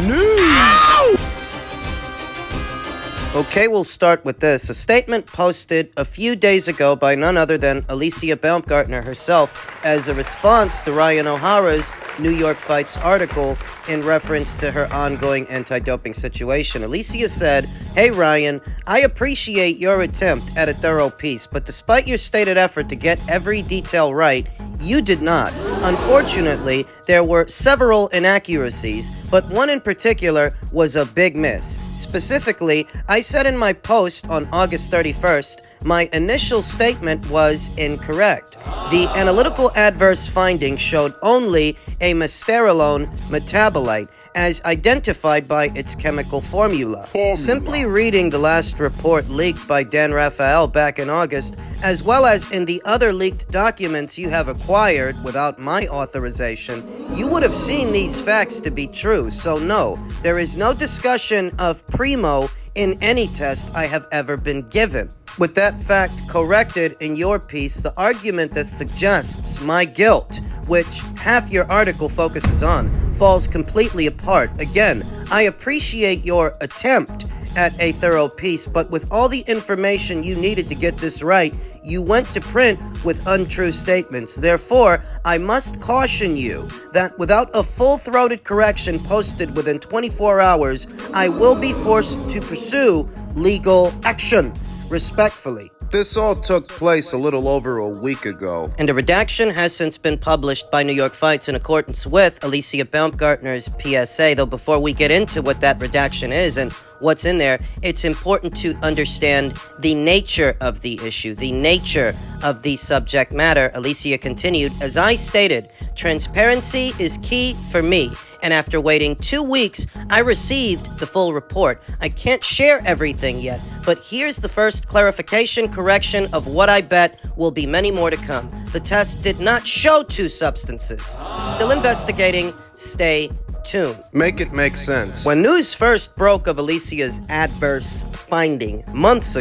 News! Okay, we'll start with this. A statement posted a few days ago by none other than Alicia Baumgardner herself as a response to Ryan O'Hara's New York Fights article in reference to her ongoing anti-doping situation. Alicia said, "Hey Ryan, I appreciate your attempt at a thorough piece, but despite your stated effort to get every detail right, you did not. Unfortunately, there were several inaccuracies, but one in particular was a big miss. Specifically, I said in my post on August 31st, my initial statement was incorrect. The analytical adverse finding showed only a mysterolone metabolite, as identified by its chemical formula. Simply reading the last report leaked by Dan Raphael back in August, as well as in the other leaked documents you have acquired without my authorization, you would have seen these facts to be true. So no, there is no discussion of primo in any test I have ever been given." With that fact corrected in your piece, the argument that suggests my guilt, which half your article focuses on, falls completely apart. Again, I appreciate your attempt at a thorough piece, but with all the information you needed to get this right, you went to print with untrue statements. Therefore, I must caution you that without a full-throated correction posted within 24 hours, I will be forced to pursue legal action. Respectfully. This all took place a little over a week ago. And a redaction has since been published by New York Fights in accordance with Alicia Baumgardner's PSA. Though before we get into what that redaction is and what's in there, it's important to understand the nature of the issue, the nature of the subject matter. Alicia continued, "As I stated, transparency is key for me. And after waiting 2 weeks, I received the full report. I can't share everything yet, but here's the first clarification correction of what I bet will be many more to come. The test did not show 2 substances. Still investigating. Stay tuned." Make it make sense. When news first broke of Alicia's adverse finding months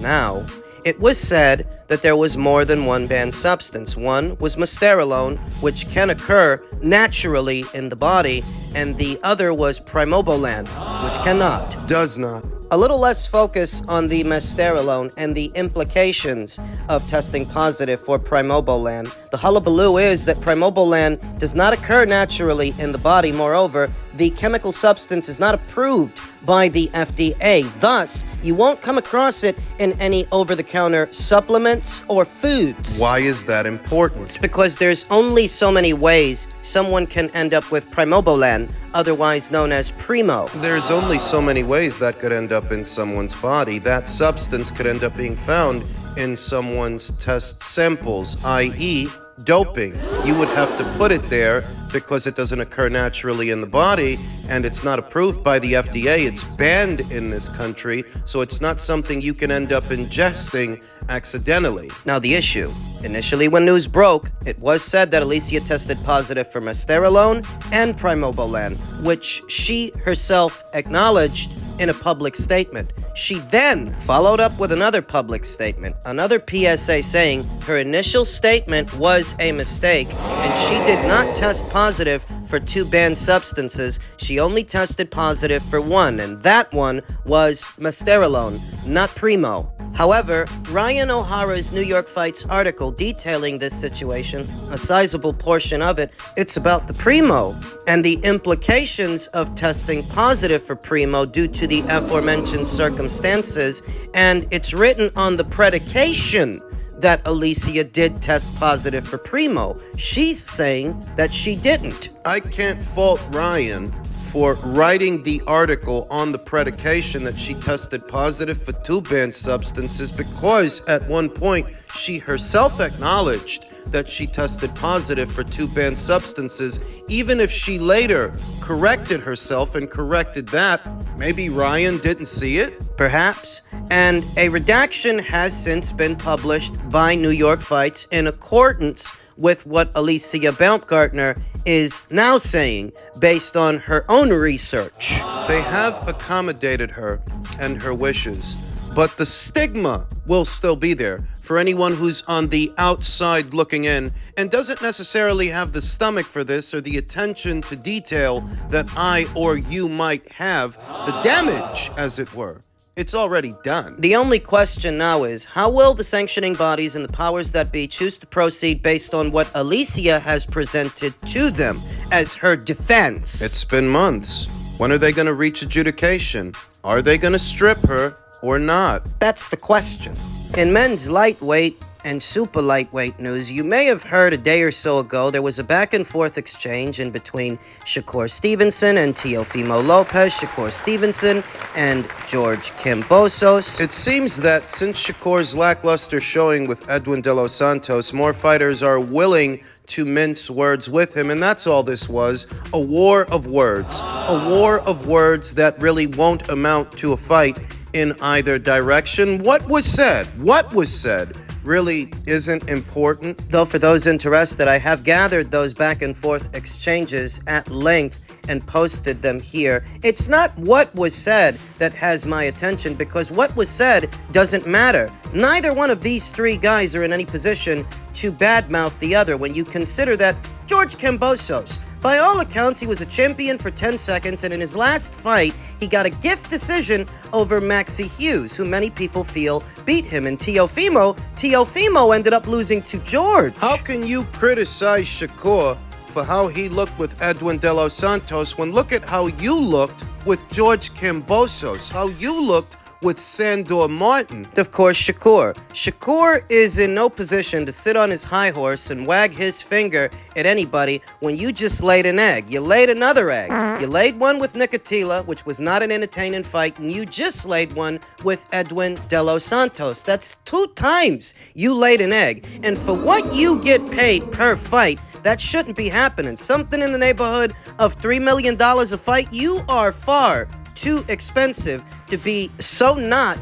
now, it was said that there was more than one banned substance. One was mysterolone, which can occur naturally in the body, and the other was primobolan, which cannot. Does not. A little less focus on the mysterolone and the implications of testing positive for primobolan. The hullabaloo is that primobolan does not occur naturally in the body. Moreover, the chemical substance is not approved by the FDA. Thus, you won't come across it in any over-the-counter supplements or foods. Why is that important? It's because there's only so many ways someone can end up with primobolan, otherwise known as primo. There's only so many ways that could end up in someone's body. That substance could end up being found in someone's test samples, i.e., doping. You would have to put it there because it doesn't occur naturally in the body and it's not approved by the FDA. It's banned in this country, so it's not something you can end up ingesting accidentally. Now the issue. Initially when news broke, it was said that Alicia tested positive for mysterolone and primobolan, which she herself acknowledged in a public statement. She then followed up with another public statement, another PSA saying her initial statement was a mistake and she did not test positive for 2 banned substances. She only tested positive for one, and that one was mysterolone, not primo. However, Ryan O'Hara's New York Fights article detailing this situation, a sizable portion of it, it's about the primo and the implications of testing positive for primo due to the aforementioned circumstances, and it's written on the predication that Alicia did test positive for primo. She's saying that she didn't. I can't fault Ryan for writing the article on the predication that she tested positive for 2 banned substances, because at one point she herself acknowledged that she tested positive for 2 banned substances. Even if she later corrected herself and corrected that, maybe Ryan didn't see it? Perhaps. And a redaction has since been published by New York Fights in accordance with what Alicia Baumgardner is now saying based on her own research. They have accommodated her and her wishes, but the stigma will still be there for anyone who's on the outside looking in and doesn't necessarily have the stomach for this or the attention to detail that I or you might have. The damage, as it were, it's already done. The only question now is, how will the sanctioning bodies and the powers that be choose to proceed based on what Alicia has presented to them as her defense? It's been months. When are they going to reach adjudication? Are they going to strip her or not? That's the question. In men's lightweight and super lightweight news, you may have heard a day or so ago there was a back and forth exchange in between Shakur Stevenson and Teofimo Lopez, Shakur Stevenson and George Kambosos. It seems that since Shakur's lackluster showing with Edwin De Los Santos, more fighters are willing to mince words with him, and that's all this was, a war of words. A war of words that really won't amount to a fight in either direction. What was said really isn't important. Though for those interested, I have gathered those back and forth exchanges at length and posted them here. It's not what was said that has my attention, because what was said doesn't matter. Neither one of these three guys are in any position to badmouth the other when you consider that George Kambosos, by all accounts, he was a champion for 10 seconds, and in his last fight, he got a gift decision over Maxie Hughes, who many people feel beat him. And Teofimo ended up losing to George. How can you criticize Shakur for how he looked with Edwin De Los Santos when look at how you looked with George Kambosos, how you looked with Sandor Martin? Of course, Shakur. Shakur is in no position to sit on his high horse and wag his finger at anybody when you just laid an egg. You laid another egg. You laid one with Nicotila, which was not an entertaining fight, and you just laid one with Edwin De Los Santos. That's 2 times you laid an egg. And for what you get paid per fight, that shouldn't be happening. Something in the neighborhood of $3 million a fight. You are far too expensive to be so not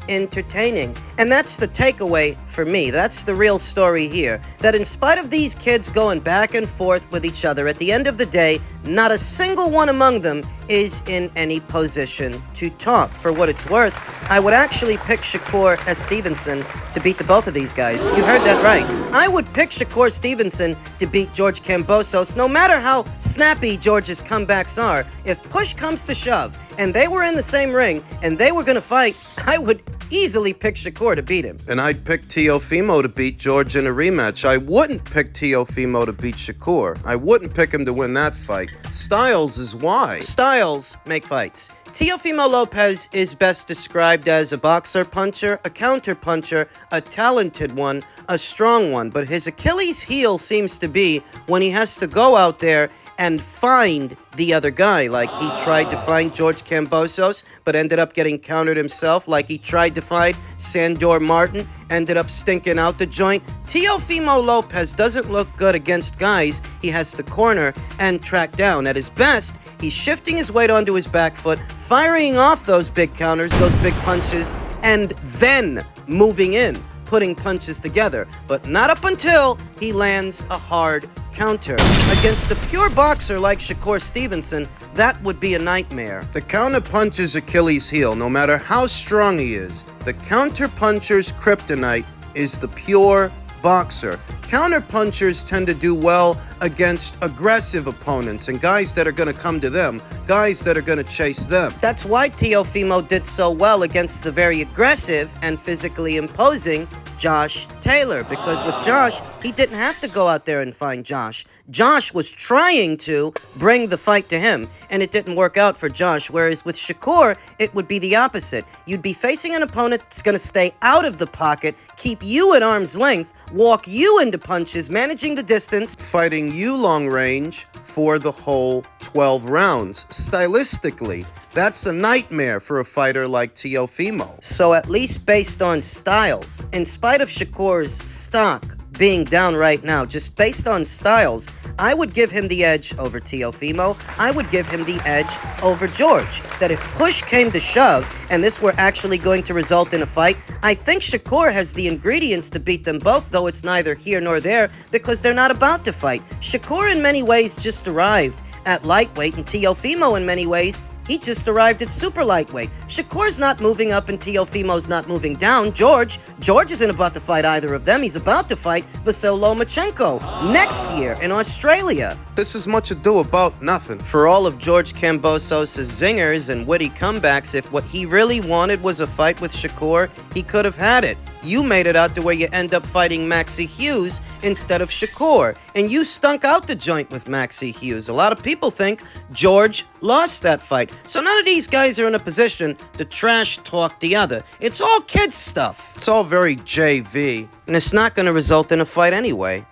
entertaining. And that's the takeaway for me. That's the real story here. That in spite of these kids going back and forth with each other, at the end of the day, not a single one among them is in any position to talk. For what it's worth, I would actually pick Shakur as Stevenson to beat the both of these guys. You heard that right. I would pick Shakur Stevenson to beat George Kambosos, no matter how snappy George's comebacks are. If push comes to shove, and they were in the same ring, and they were going to fight, I would easily pick Shakur to beat him. And I'd pick Teofimo to beat George in a rematch. I wouldn't pick Teofimo to beat Shakur. I wouldn't pick him to win that fight. Styles is why. Styles make fights. Teofimo Lopez is best described as a boxer puncher, a counter puncher, a talented one, a strong one. But his Achilles heel seems to be when he has to go out there and find the other guy, like he tried to find George Kambosos, but ended up getting countered himself, like he tried to find Sandor Martin, ended up stinking out the joint. Teofimo Lopez doesn't look good against guys he has to corner and track down. At his best, he's shifting his weight onto his back foot, firing off those big counters, those big punches, and then moving in, putting punches together, but not up until he lands a hard counter. Against a pure boxer like Shakur Stevenson, that would be a nightmare. The counter punch is Achilles' heel, no matter how strong he is. The counter puncher's kryptonite is the pure boxer. Counter punchers tend to do well against aggressive opponents and guys that are going to come to them, guys that are going to chase them. That's why Teofimo did so well against the very aggressive and physically imposing Josh Taylor, because with Josh, he didn't have to go out there and find Josh. Josh was trying to bring the fight to him, and it didn't work out for Josh, whereas with Shakur, it would be the opposite. You'd be facing an opponent that's going to stay out of the pocket, keep you at arm's length, walk you into punches, managing the distance, fighting you long range for the whole 12 rounds. Stylistically, that's a nightmare for a fighter like Teofimo. So at least based on styles, in spite of Shakur's stock being down right now, just based on styles, I would give him the edge over Teofimo. I would give him the edge over George. That if push came to shove, and this were actually going to result in a fight, I think Shakur has the ingredients to beat them both, though it's neither here nor there, because they're not about to fight. Shakur in many ways just arrived at lightweight, and Teofimo in many ways He just arrived at super lightweight. Shakur's not moving up and Teofimo's not moving down. George isn't about to fight either of them. He's about to fight Vasyl Lomachenko next year in Australia. This is much ado about nothing. For all of George Kambosos' zingers and witty comebacks, if what he really wanted was a fight with Shakur, he could have had it. You made it out to where you end up fighting Maxie Hughes instead of Shakur, and you stunk out the joint with Maxie Hughes. A lot of people think George lost that fight, so none of these guys are in a position to trash talk the other. It's all kids stuff. It's all very JV. And it's not going to result in a fight anyway.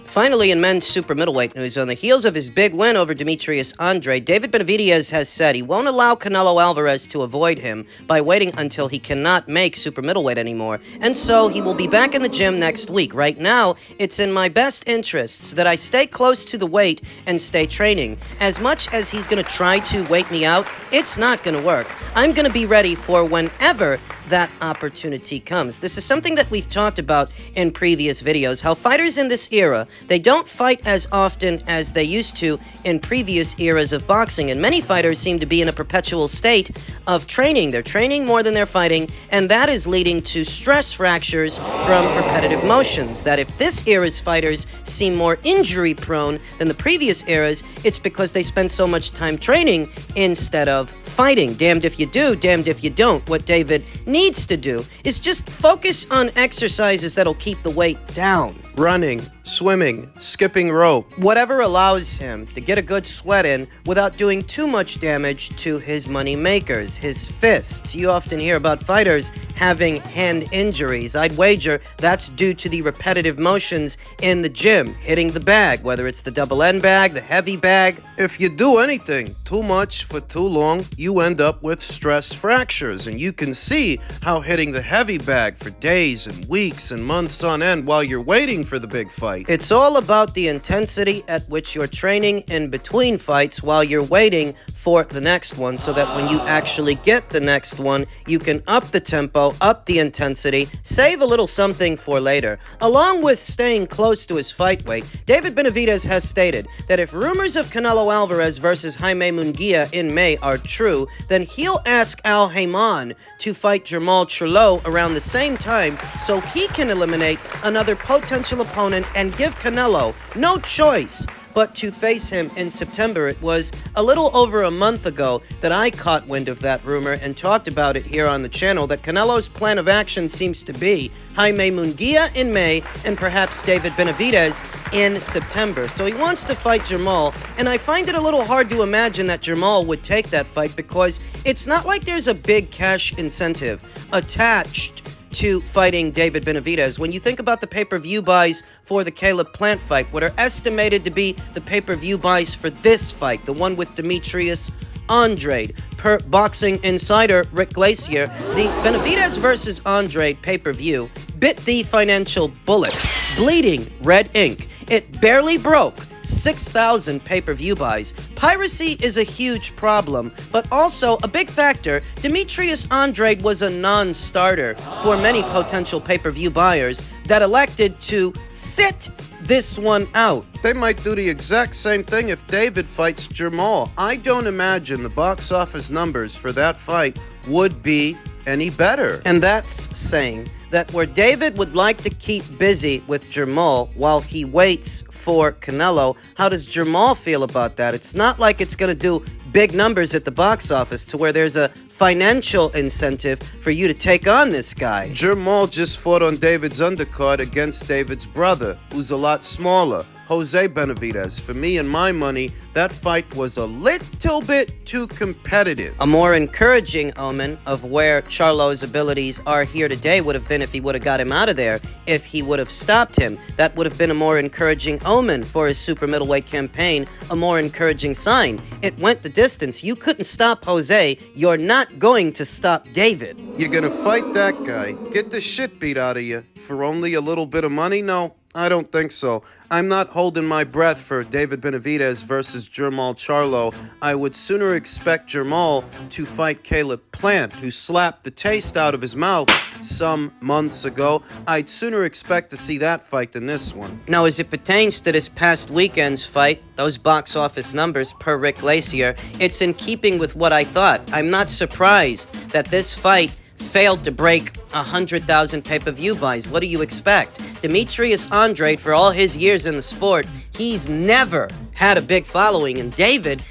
Finally, in men's super middleweight news, on the heels of his big win over Demetrius Andrade, David Benavidez has said he won't allow Canelo Alvarez to avoid him by waiting until he cannot make super middleweight anymore, and so he will be back in the gym next week. Right now, it's in my best interests that I stay close to the weight and stay training. As much as he's going to try to wait me out, it's not going to work. I'm going to be ready for whenever that opportunity comes. This is something that we've talked about in previous videos, how fighters in this era, they don't fight as often as they used to in previous eras of boxing, and many fighters seem to be in a perpetual state of training. They're training more than they're fighting, and that is leading to stress fractures from repetitive motions. That if this era's fighters seem more injury prone than the previous eras, it's because they spend so much time training instead of fighting. Damned if you do, damned if you don't. What David needs to do is just focus on exercises that'll keep the weight down. Running, swimming, skipping rope. Whatever allows him to get a good sweat in without doing too much damage to his money makers, his fists. You often hear about fighters having hand injuries. I'd wager that's due to the repetitive motions in the gym, hitting the bag, whether it's the double N bag, the heavy bag. If you do anything too much for too long, you end up with stress fractures, and you can see how hitting the heavy bag for days and weeks and months on end while you're waiting for the big fight. It's all about the intensity at which you're training in between fights while you're waiting for the next one, so that when you actually get the next one, you can up the tempo, up the intensity, save a little something for later. Along with staying close to his fight weight, David Benavidez has stated that if rumors of Canelo Alvarez versus Jaime Munguia in May are true, then he'll ask Al Haymon to fight Jermall Charlo around the same time so he can eliminate another potential opponent and give Canelo no choice but to face him in September. It was a little over a month ago that I caught wind of that rumor and talked about it here on the channel, that Canelo's plan of action seems to be Jaime Munguia in May and perhaps David Benavidez in September. So he wants to fight Jermall, and I find it a little hard to imagine that Jermall would take that fight because it's not like there's a big cash incentive attached to fighting David Benavidez. When you think about the pay-per-view buys for the Caleb Plant fight, what are estimated to be the pay-per-view buys for this fight, the one with Demetrius Andrade, per Boxing Insider Rick Glacier, the Benavidez versus Andrade pay-per-view bit the financial bullet, bleeding red ink. It barely broke 6,000 pay-per-view buys. Piracy is a huge problem, but also a big factor. Demetrius Andrade was a non-starter for many potential pay-per-view buyers that elected to sit this one out. They might do the exact same thing if David fights Jermall. I don't imagine the box office numbers for that fight would be any better. And that's saying that where David would like to keep busy with Jermall while he waits for Canelo, how does Jermall feel about that? It's not like it's going to do big numbers at the box office to where there's a financial incentive for you to take on this guy. Jermall just fought on David's undercard against David's brother, who's a lot smaller, Jose Benavidez. For me and my money, that fight was a little bit too competitive. A more encouraging omen of where Charlo's abilities are here today would have been if he would have got him out of there, if he would have stopped him. That would have been a more encouraging omen for his super middleweight campaign, a more encouraging sign. It went the distance. You couldn't stop Jose. You're not going to stop David. You're gonna fight that guy, get the shit beat out of you for only a little bit of money? No, I don't think so. I'm not holding my breath for David Benavidez versus Jermall Charlo. I would sooner expect Jermall to fight Caleb Plant, who slapped the taste out of his mouth some months ago. I'd sooner expect to see that fight than this one. Now, as it pertains to this past weekend's fight, those box office numbers per Rick Glacier, it's in keeping with what I thought. I'm not surprised that this fight failed to break 100,000 pay-per-view buys. What do you expect? Demetrius Andrade, for all his years in the sport, he's never had a big following. And David,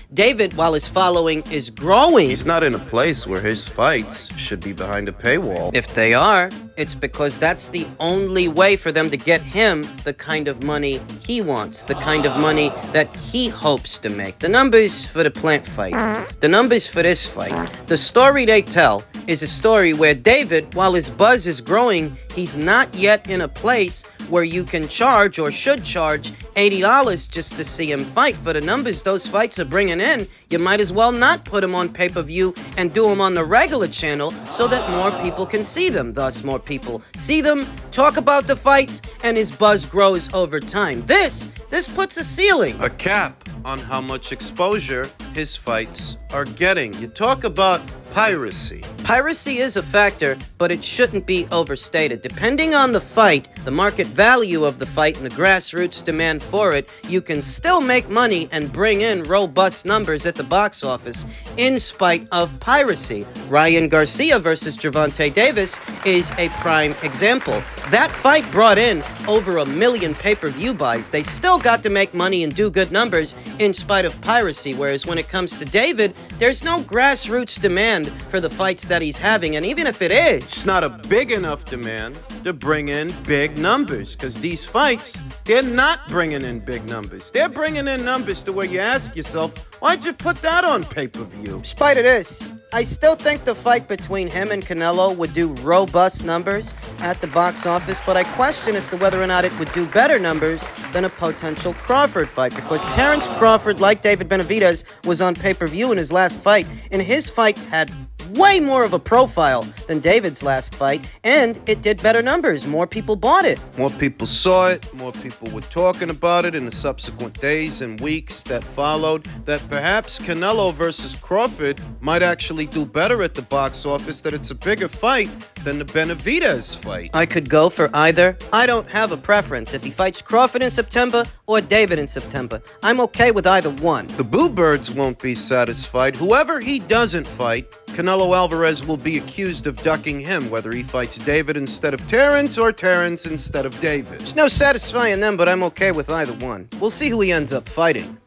while his following is growing... He's not in a place where his fights should be behind a paywall. If they are, it's because that's the only way for them to get him the kind of money he wants, the kind of money that he hopes to make. The numbers for the Plant fight, the numbers for this fight, the story they tell is a story where David, while his buzz is growing, he's not yet in a place where you can charge or should charge $80 just to see him fight. For the numbers those fights are bringing in, you might as well not put them on pay-per-view and do them on the regular channel so that more people can see them. Thus, more people see them, talk about the fights, and his buzz grows over time. This puts a ceiling. A cap on how much exposure his fights are getting. You talk about piracy. Piracy is a factor, but it shouldn't be overstated. Depending on the fight, the market value of the fight, and the grassroots demand for it, you can still make money and bring in robust numbers at the box office in spite of piracy. Ryan Garcia versus Gervonta Davis is a prime example. That fight brought in over 1 million pay-per-view buys. They still got to make money and do good numbers in spite of piracy, whereas when it comes to David, there's no grassroots demand for the fights that he's having, and even if it is, it's not a big enough demand to bring in big numbers, because these fights, they're not bringing in big numbers. They're bringing in numbers to where you ask yourself, why'd you put that on pay-per-view? In spite of this, I still think the fight between him and Canelo would do robust numbers at the box office, but I question as to whether or not it would do better numbers than a potential Crawford fight, because Terrence Crawford, like David Benavidez, was on pay-per-view in his last fight, and his fight had way more of a profile than David's last fight, and it did better numbers. More people bought it. More people saw it, more people were talking about it in the subsequent days and weeks that followed, that perhaps Canelo versus Crawford might actually do better at the box office, that it's a bigger fight than the Benavidez fight. I could go for either. I don't have a preference. If he fights Crawford in September or David in September, I'm okay with either one. The Boo Birds won't be satisfied. Whoever he doesn't fight, Canelo Alvarez will be accused of ducking him, whether he fights David instead of Terrence or Terrence instead of David. There's no satisfying them, but I'm okay with either one. We'll see who he ends up fighting.